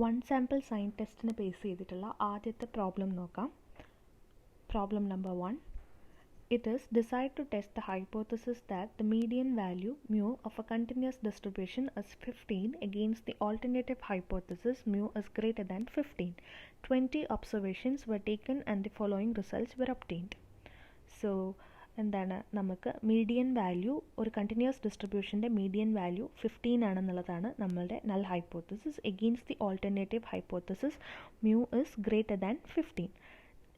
One sample sign ടെസ്റ്റിനെ base ചെയ്തിട്ടുള്ള ആദ്യത്തെ problem നോക്കാം. Problem number 1. It is desired to test the hypothesis that the median value mu of a continuous distribution is 15 against the alternative hypothesis mu is greater than 15. 20 observations were taken and the following results were obtained. So എന്താണ്, നമുക്ക് median value ഒരു continuous ഡിസ്ട്രിബ്യൂഷൻ്റെ median value 15 ആണെന്നുള്ളതാണ് നമ്മളുടെ null hypothesis. Against the alternative hypothesis mu is greater than 15.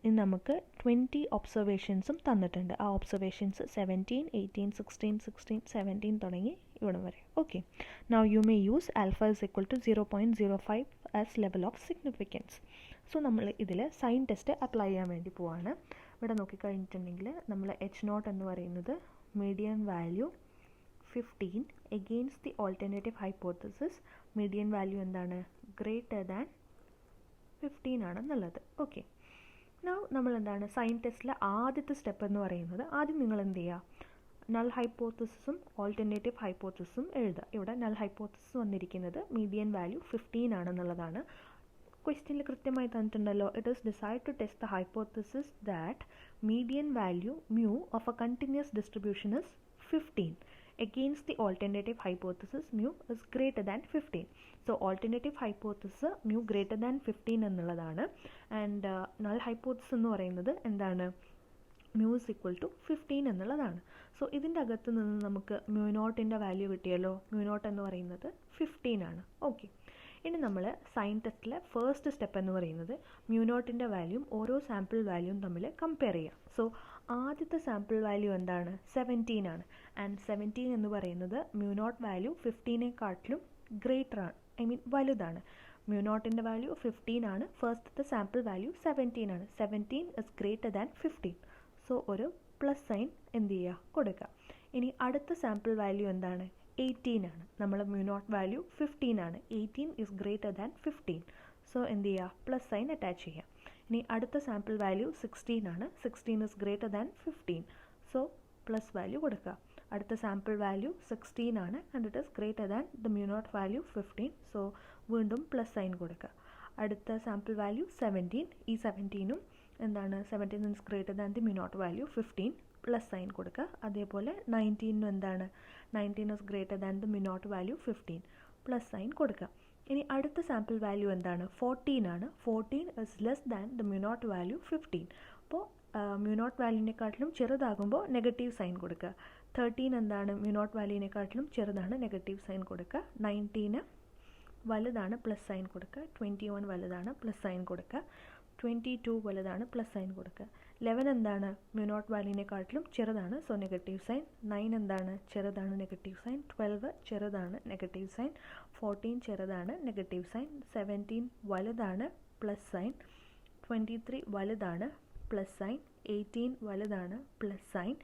ഇനി നമുക്ക് 20 ഒബ്സർവേഷൻസും തന്നിട്ടുണ്ട്. ആ observations 17, 18, 16, 16, 17 തുടങ്ങി ഇവിടെ വരെ. Okay, now you may use alpha is equal to 0.05 as level of significance. So നമ്മൾ ഇതിൽ സൈൻ ടെസ്റ്റ് അപ്ലൈ ചെയ്യാൻ വേണ്ടി പോവാണ്. ഇവിടെ നോക്കിക്കഴിഞ്ഞിട്ടുണ്ടെങ്കിൽ നമ്മൾ H0 എന്ന് പറയുന്നത് median value 15 against the alternative hypothesis median value എന്താണ്, ഗ്രേറ്റർ ദാൻ 15 ആണെന്നുള്ളത്. ഓക്കെ, നൗ നമ്മൾ എന്താണ് സൈൻ ടെസ്റ്റിലെ ആദ്യത്തെ സ്റ്റെപ്പ് എന്ന് പറയുന്നത്, ആദ്യം നിങ്ങൾ എന്ത് ചെയ്യുക, നൾ ഹൈപ്പോത്തസിസും ഓൾട്ടർനേറ്റീവ് ഹൈപ്പോത്തസിസും എഴുതുക. ഇവിടെ നൾ ഹൈപ്പോത്തസിസ് വന്നിരിക്കുന്നത് മീഡിയൻ വാല്യൂ 15 ആണെന്നുള്ളതാണ്. ക്വസ്റ്റ്യനിൽ കൃത്യമായി തന്നിട്ടുണ്ടല്ലോ, it is decide to test the hypothesis that median value mu of a continuous distribution is 15 against the alternative hypothesis mu is greater than 15. So alternative hypothesis mu greater than 15 എന്നുള്ളതാണ്. And null hypothesis എന്ന് പറയുന്നത് എന്താണ്, mu is equal to 15 എന്നുള്ളതാണ്. So ഇതിൻ്റെ അകത്ത് നിന്ന് നമുക്ക് mu നോട്ടിൻ്റെ value കിട്ടിയല്ലോ. mu നോട്ട് എന്ന് പറയുന്നത് 15 ആണ്. ഓക്കെ, ഇനി നമ്മൾ സൈൻ ടെസ്റ്റിലെ ഫസ്റ്റ് സ്റ്റെപ്പ് എന്ന് പറയുന്നത് mu നോട്ടിൻ്റെ വാല്യൂം ഓരോ സാമ്പിൾ വാല്യൂം തമ്മിൽ കമ്പയർ ചെയ്യാം. സോ ആദ്യത്തെ സാമ്പിൾ വാല്യൂ എന്താണ്, 17 ആണ്. ആൻഡ് 17 എന്ന് പറയുന്നത് mu നോട്ട് വാല്യൂ 15നെക്കാട്ടിലും ഗ്രേറ്റർ ആണ്, വലുതാണ്. mu നോട്ടിൻ്റെ വാല്യൂ 15 ആണ്, ഫസ്റ്റത്തെ സാമ്പിൾ വാല്യൂ 17 ആണ്. 17 ഇസ് ഗ്രേറ്റർ ദാൻ 15. സോ ഒരു പ്ലസ് സൈൻ എന്ത് ചെയ്യുക, കൊടുക്കുക. ഇനി അടുത്ത സാമ്പിൾ വാല്യൂ എന്താണ്, 18 ആണ്. നമ്മൾ mu നോട്ട് വാല്യൂ 15 ആണ്, 18 ഇസ് ഗ്രേറ്റർ ദാൻ 15. സോ എന്ത് ചെയ്യുക, പ്ലസ് സൈൻ അറ്റാച്ച് ചെയ്യുക. ഇനി അടുത്ത സാമ്പിൾ വാല്യൂ 16 ആണ്, 16 is greater than 15. So plus value കൊടുക്കുക. അടുത്ത സാമ്പിൾ വാല്യൂ 16 ആണ് and it is greater than the mu naught value 15. So വീണ്ടും പ്ലസ് സൈൻ കൊടുക്കുക. അടുത്ത സാമ്പിൾ വാല്യൂ 17, ഈ 17ഉം എന്താണ്, 17 is greater than the mu naught value 15, plus sign കൊടുക്കുക. അതേപോലെ 19നും എന്താണ്, 19 is greater than the mu naught value 15, plus sign കൊടുക്കുക. ഇനി അടുത്ത സാമ്പിൾ വാല്യൂ എന്താണ്, 14 ആണ്. 14 is less than the mu naught value 15. അപ്പോൾ mu നോട്ട് വാല്യൂവിനെക്കാട്ടിലും ചെറുതാകുമ്പോൾ നെഗറ്റീവ് സൈൻ കൊടുക്കുക. 13 എന്താണ്, mu നോട്ട് വാല്യൂവിനെക്കാട്ടിലും ചെറുതാണ്, നെഗറ്റീവ് സൈൻ കൊടുക്കുക. 19 വലുതാണ്, പ്ലസ് സൈൻ കൊടുക്കുക. 21 വലുതാണ്, പ്ലസ് സൈൻ കൊടുക്കുക. 22 വലുതാണ്, പ്ലസ് സൈൻ കൊടുക്കുക. 11 എന്താണ്, mu നോട്ട് വാല്യൂവിനെക്കാട്ടിലും ചെറുതാണ്, സോ നെഗറ്റീവ് സൈൻ. 9 എന്താണ്, ചെറുതാണ്, നെഗറ്റീവ് സൈൻ. 12 ചെറുതാണ്, നെഗറ്റീവ് സൈൻ. 14 ചെറുതാണ്, നെഗറ്റീവ് സൈൻ. 17 വലുതാണ്, പ്ലസ് സൈൻ. 23 വലുതാണ്, പ്ലസ് സൈൻ. 18 വലുതാണ്, പ്ലസ് സൈൻ.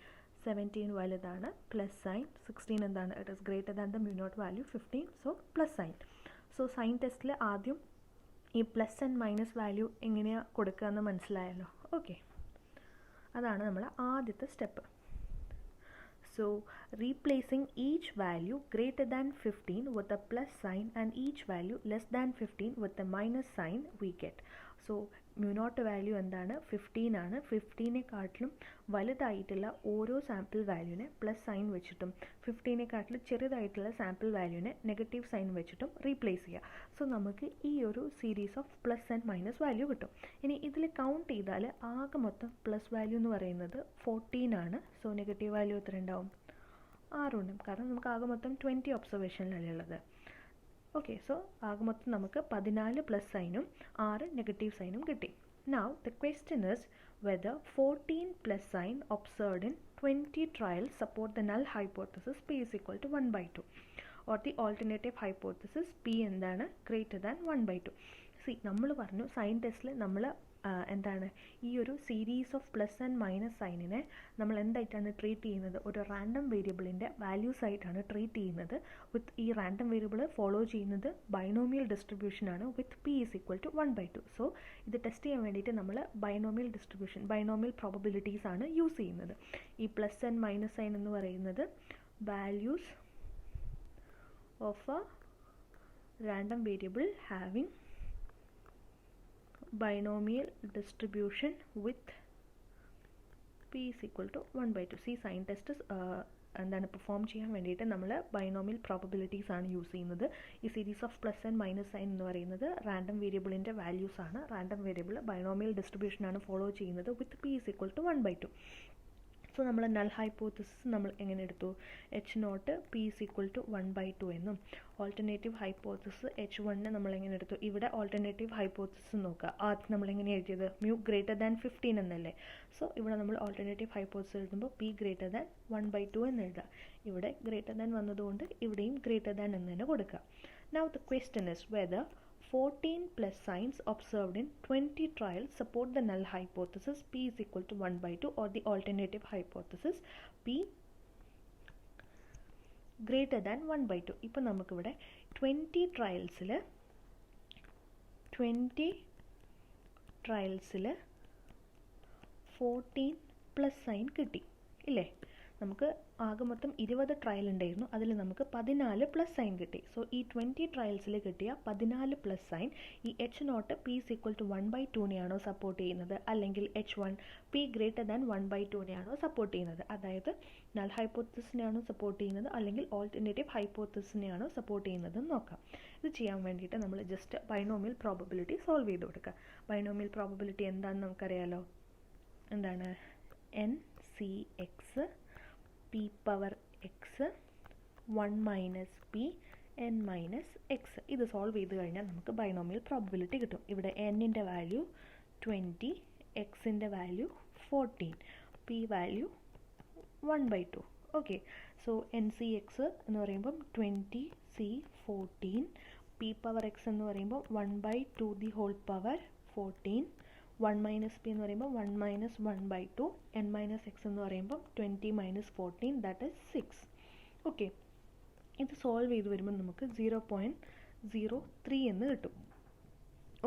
17 വലുതാണ്, പ്ലസ് സൈൻ. 16 എന്താണ്, it is greater than the mu naught value 15, so plus sign. So sign ടെസ്റ്റിൽ ആദ്യം ഈ പ്ലസ് ആൻഡ് മൈനസ് വാല്യൂ എങ്ങനെയാണ് കൊടുക്കുക എന്ന് മനസ്സിലായല്ലോ. ഓക്കെ, അതാണ് നമ്മൾ ആദ്യത്തെ step. So replacing each value greater than 15 with a plus sign and each value less than 15 with a minus sign we get. So mu naught value എന്താണ്, 15 ആണ്. 15നെക്കാട്ടിലും വലുതായിട്ടുള്ള ഓരോ സാമ്പിൾ വാല്യൂവിനെ പ്ലസ് സൈൻ വെച്ചിട്ടും 15നെക്കാട്ടിലും ചെറുതായിട്ടുള്ള സാമ്പിൾ വാല്യൂവിനെ നെഗറ്റീവ് സൈൻ വെച്ചിട്ടും replace ചെയ്യുക. So നമുക്ക് ഈ ഒരു series of plus and minus value കിട്ടും. ഇനി ഇതിൽ കൗണ്ട് ചെയ്താൽ ആകെ മൊത്തം പ്ലസ് വാല്യൂ എന്ന് പറയുന്നത് 14 ആണ്. സോ നെഗറ്റീവ് വാല്യൂ എത്ര ഉണ്ടാവും, 6 ഉണ്ടാവും. കാരണം നമുക്ക് ആകെ മൊത്തം 20 ഒബ്സർവേഷനിലല്ലേ ഉള്ളത്. ഓക്കെ, സോ ആകെ മൊത്തം നമുക്ക് 14 പ്ലസ് സൈനും 6 നെഗറ്റീവ് സൈനും കിട്ടി. Now the question is whether 14 plus sign observed in 20 trials support the null hypothesis P is equal to 1/2 or the alternative hypothesis P എന്താണ്, ഗ്രേറ്റർ ദാൻ 1/2. സി, നമ്മൾ പറഞ്ഞു സൈൻ ടെസ്റ്റിൽ നമ്മൾ എന്താണ് ഈ ഒരു series of plus and minus സൈനിനെ നമ്മൾ എന്തായിട്ടാണ് ട്രീറ്റ് ചെയ്യുന്നത്, ഒരു റാൻഡം വേരിയബിളിൻ്റെ വാല്യൂസ് ആയിട്ടാണ് ട്രീറ്റ് ചെയ്യുന്നത്. വിത്ത് ഈ റാൻഡം വേരിയബിൾ ഫോളോ ചെയ്യുന്നത് ബൈനോമിയൽ ഡിസ്ട്രിബ്യൂഷനാണ് with P is equal to 1/2. So ഇത് ടെസ്റ്റ് ചെയ്യാൻ വേണ്ടിയിട്ട് നമ്മൾ ബൈനോമിയൽ ഡിസ്ട്രിബ്യൂഷൻ, ബൈനോമിയൽ പ്രോബബിലിറ്റീസ് ആണ് യൂസ് ചെയ്യുന്നത്. ഈ പ്ലസ് ആൻഡ് മൈനസ് സൈൻ എന്ന് പറയുന്നത് values of a random variable having binomial distribution with p is equal to 1/2. C sign test എന്താണ് പെർഫോം ചെയ്യാൻ വേണ്ടിയിട്ട് നമ്മൾ ബൈനോമിയൽ പ്രോബബിലിറ്റീസ് ആണ് യൂസ് ചെയ്യുന്നത്. ഈ series of plus and minus sign എന്ന് പറയുന്നത് റാൻഡം വേരിയബിളിൻ്റെ വാല്യൂസ് ആണ്. റാൻഡം വേരിയബിൾ ബൈനോമിയൽ ഡിസ്ട്രിബ്യൂഷനാണ് ഫോളോ ചെയ്യുന്നത് വിത്ത് p is equal to 1/2. So നമ്മൾ നൾ ഹൈപ്പോത്തസിസ് നമ്മൾ എങ്ങനെ എടുത്തു? H0 P is equal to 1/2 എന്നും ഓൾട്ടർനേറ്റീവ് ഹൈപ്പോത്തസിസ് H1 നമ്മൾ എങ്ങനെ എടുത്തു? ഇവിടെ ഓൾട്ടർനേറ്റീവ് ഹൈപ്പോത്തസിസ് നോക്കുക. ആദ്യം നമ്മൾ എങ്ങനെ എഴുതിയത്? mu greater than 15 എന്നല്ലേ. സോ ഇവിടെ നമ്മൾ ഓൾട്ടർനേറ്റീവ് ഹൈപ്പോത്തസിസ് എഴുതുമ്പോൾ P greater than 1/2 എന്ന് എഴുതുക. ഇവിടെ ഗ്രേറ്റർ ദാൻ വന്നതുകൊണ്ട് ഇവിടെയും ഗ്രേറ്റർ ദാൻ എന്ന് തന്നെ കൊടുക്കുക. Now the question is whether 14 plus signs observed in 20 trials support the null hypothesis P is equal to 1/2 or the alternative hypothesis P greater than 1/2. ഇപ്പോൾ നമുക്കിവിടെ 20 ട്രയൽസിൽ 14 പ്ലസ് സൈൻ കിട്ടി ഇല്ലേ? നമുക്ക് ആകെ മൊത്തം 20 ട്രയൽ ഉണ്ടായിരുന്നു. അതിൽ നമുക്ക് 14 പ്ലസ് സൈൻ കിട്ടി. സോ ഈ 20 ട്രയൽസിൽ കിട്ടിയ 14 പ്ലസ് സൈൻ ഈ H0 P is equal to 1/2നെയാണോ സപ്പോർട്ട് ചെയ്യുന്നത്, അല്ലെങ്കിൽ H1 P ഗ്രേറ്റർ ദാൻ 1/2നെയാണോ സപ്പോർട്ട് ചെയ്യുന്നത്? അതായത് നൾ ഹൈപ്പോത്തസിനെയാണോ സപ്പോർട്ട് ചെയ്യുന്നത്, അല്ലെങ്കിൽ ഓൾട്ടർനേറ്റീവ് ഹൈപ്പോത്തസിനെയാണോ സപ്പോർട്ട് ചെയ്യുന്നത് എന്ന് നോക്കാം. ഇത് ചെയ്യാൻ വേണ്ടിയിട്ട് നമ്മൾ ജസ്റ്റ് ബൈനോമിയൽ പ്രോബബിലിറ്റി സോൾവ് ചെയ്ത് കൊടുക്കുക. ബൈനോമിയൽ പ്രോബബിലിറ്റി എന്താണെന്ന് നമുക്കറിയാലോ. എന്താണ്? NCX P power X 1 minus P n minus X. ഇത് സോൾവ് ചെയ്ത് കഴിഞ്ഞാൽ നമുക്ക് ബൈനോമിയൽ പ്രോബബിലിറ്റി കിട്ടും. ഇവിടെ എന്നിൻ്റെ വാല്യൂ 20, എക്സിൻ്റെ value 14, P value 1/2. Okay. So NCX എന്ന് പറയുമ്പം 20 C 14, പി പവർ എക്സ് എന്ന് പറയുമ്പോൾ 1/2 the whole power 14, 1 minus p എന്ന് പറയുമ്പോൾ 1 മൈനസ് 1/2, n മൈനസ് എക്സ് എന്ന് പറയുമ്പോൾ 20 മൈനസ് 14 ദാറ്റ് ഈസ് 6. ഓക്കെ. ഇത് സോൾവ് ചെയ്ത് വരുമ്പോൾ നമുക്ക് 0.03 എന്ന് കിട്ടും.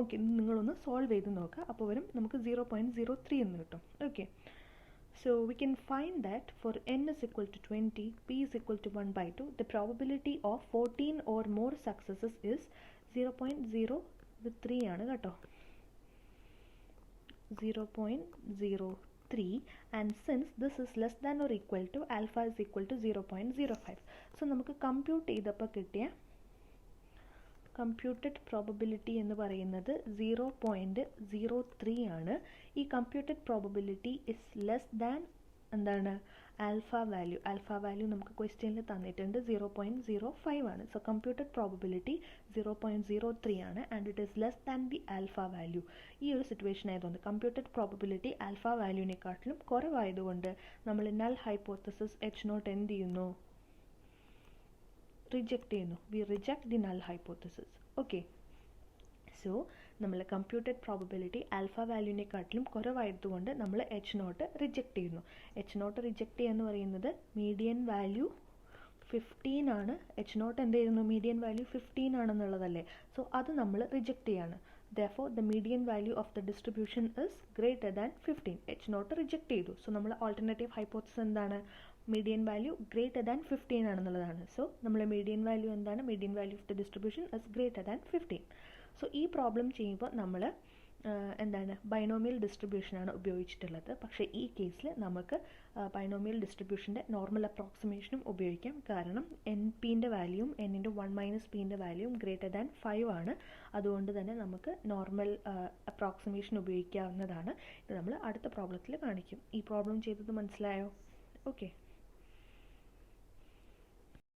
ഓക്കെ, നിങ്ങളൊന്ന് സോൾവ് ചെയ്ത് നോക്കുക. അപ്പോൾ വരും നമുക്ക് 0.03 എന്ന് കിട്ടും. Okay. So we can find that for n is equal to 20, p is equal to 1/2, the probability of 14 or more successes is 0.03 ആണ് കേട്ടോ. 0.03, and since this is less than or equal to alpha is equal to 0.05. So നമുക്ക് compute ചെയ്തപ്പോൾ കിട്ടിയ computed probability എന്ന് പറയുന്നത് 0.03 ആണ്. ഈ computed probability is less than എന്താണ്? ആൽഫ വാല്യൂ നമുക്ക് ക്വസ്റ്റ്യനിൽ തന്നിട്ടുണ്ട് 0.05 ആണ്. സോ കമ്പ്യൂട്ടഡ് പ്രോബബിലിറ്റി 0.03 ആണ്, and it is less than the alpha value. ഈ ഒരു സിറ്റുവേഷൻ ആയതുകൊണ്ട് കമ്പ്യൂട്ടഡ് പ്രോബബിലിറ്റി ആൽഫ വാല്യൂവിനെക്കാട്ടിലും കുറവായതുകൊണ്ട് നമ്മൾ നൾ ഹൈപ്പോത്തസിസ് H0 എന്ത് ചെയ്യുന്നു? റിജക്റ്റ് ചെയ്യുന്നു. V reject the null hypothesis. Okay. So നമ്മൾ കമ്പ്യൂട്ടഡ് പ്രോബബിലിറ്റി ആൽഫ വാല്യൂവിനെക്കാട്ടിലും കുറവായതുകൊണ്ട് നമ്മൾ H0 റിജക്റ്റ് ചെയ്യുന്നു. H0 റിജക്റ്റ് ചെയ്യുക എന്ന് പറയുന്നത് മീഡിയൻ വാല്യൂ 15 ആണ്. H0 എന്തായിരുന്നു? Median value 15 ആണെന്നുള്ളതല്ലേ. സോ അത് നമ്മൾ റിജക്റ്റ് ചെയ്യാണ്. Therefore the median value of the distribution is greater than 15. H0 reject ചെയ്തു. സോ നമ്മൾ ഓൾട്ടർനേറ്റീവ് ഹൈപ്പോത്തസിസ് എന്താണ്? മീഡിയൻ വാല്യൂ ഗ്രേറ്റർ ദാൻ 15 ആണെന്നുള്ളതാണ്. സോ നമ്മൾ മീഡിയൻ വാല്യൂ എന്താണ്? Median value of the distribution is greater than 15. So ഈ problem ചെയ്യുമ്പോൾ നമ്മൾ എന്താണ്? ബൈനോമിയൽ ഡിസ്ട്രിബ്യൂഷനാണ് ഉപയോഗിച്ചിട്ടുള്ളത്. പക്ഷേ ഈ കേസിൽ നമുക്ക് ബൈനോമിയൽ ഡിസ്ട്രിബ്യൂഷൻ്റെ നോർമൽ അപ്രോക്സിമേഷനും ഉപയോഗിക്കാം. കാരണം NPൻ്റെ വാല്യൂവും എന്നിൻ്റെ 1 മൈനസ് പിൻ്റെ വാല്യൂവും ഗ്രേറ്റർ ദാൻ 5 ആണ്. അതുകൊണ്ട് തന്നെ നമുക്ക് നോർമൽ അപ്രോക്സിമേഷൻ ഉപയോഗിക്കാവുന്നതാണ്. ഇത് നമ്മൾ അടുത്ത പ്രോബ്ലത്തിൽ കാണിക്കും. ഈ പ്രോബ്ലം ചെയ്തത് മനസ്സിലായോ? ഓക്കെ.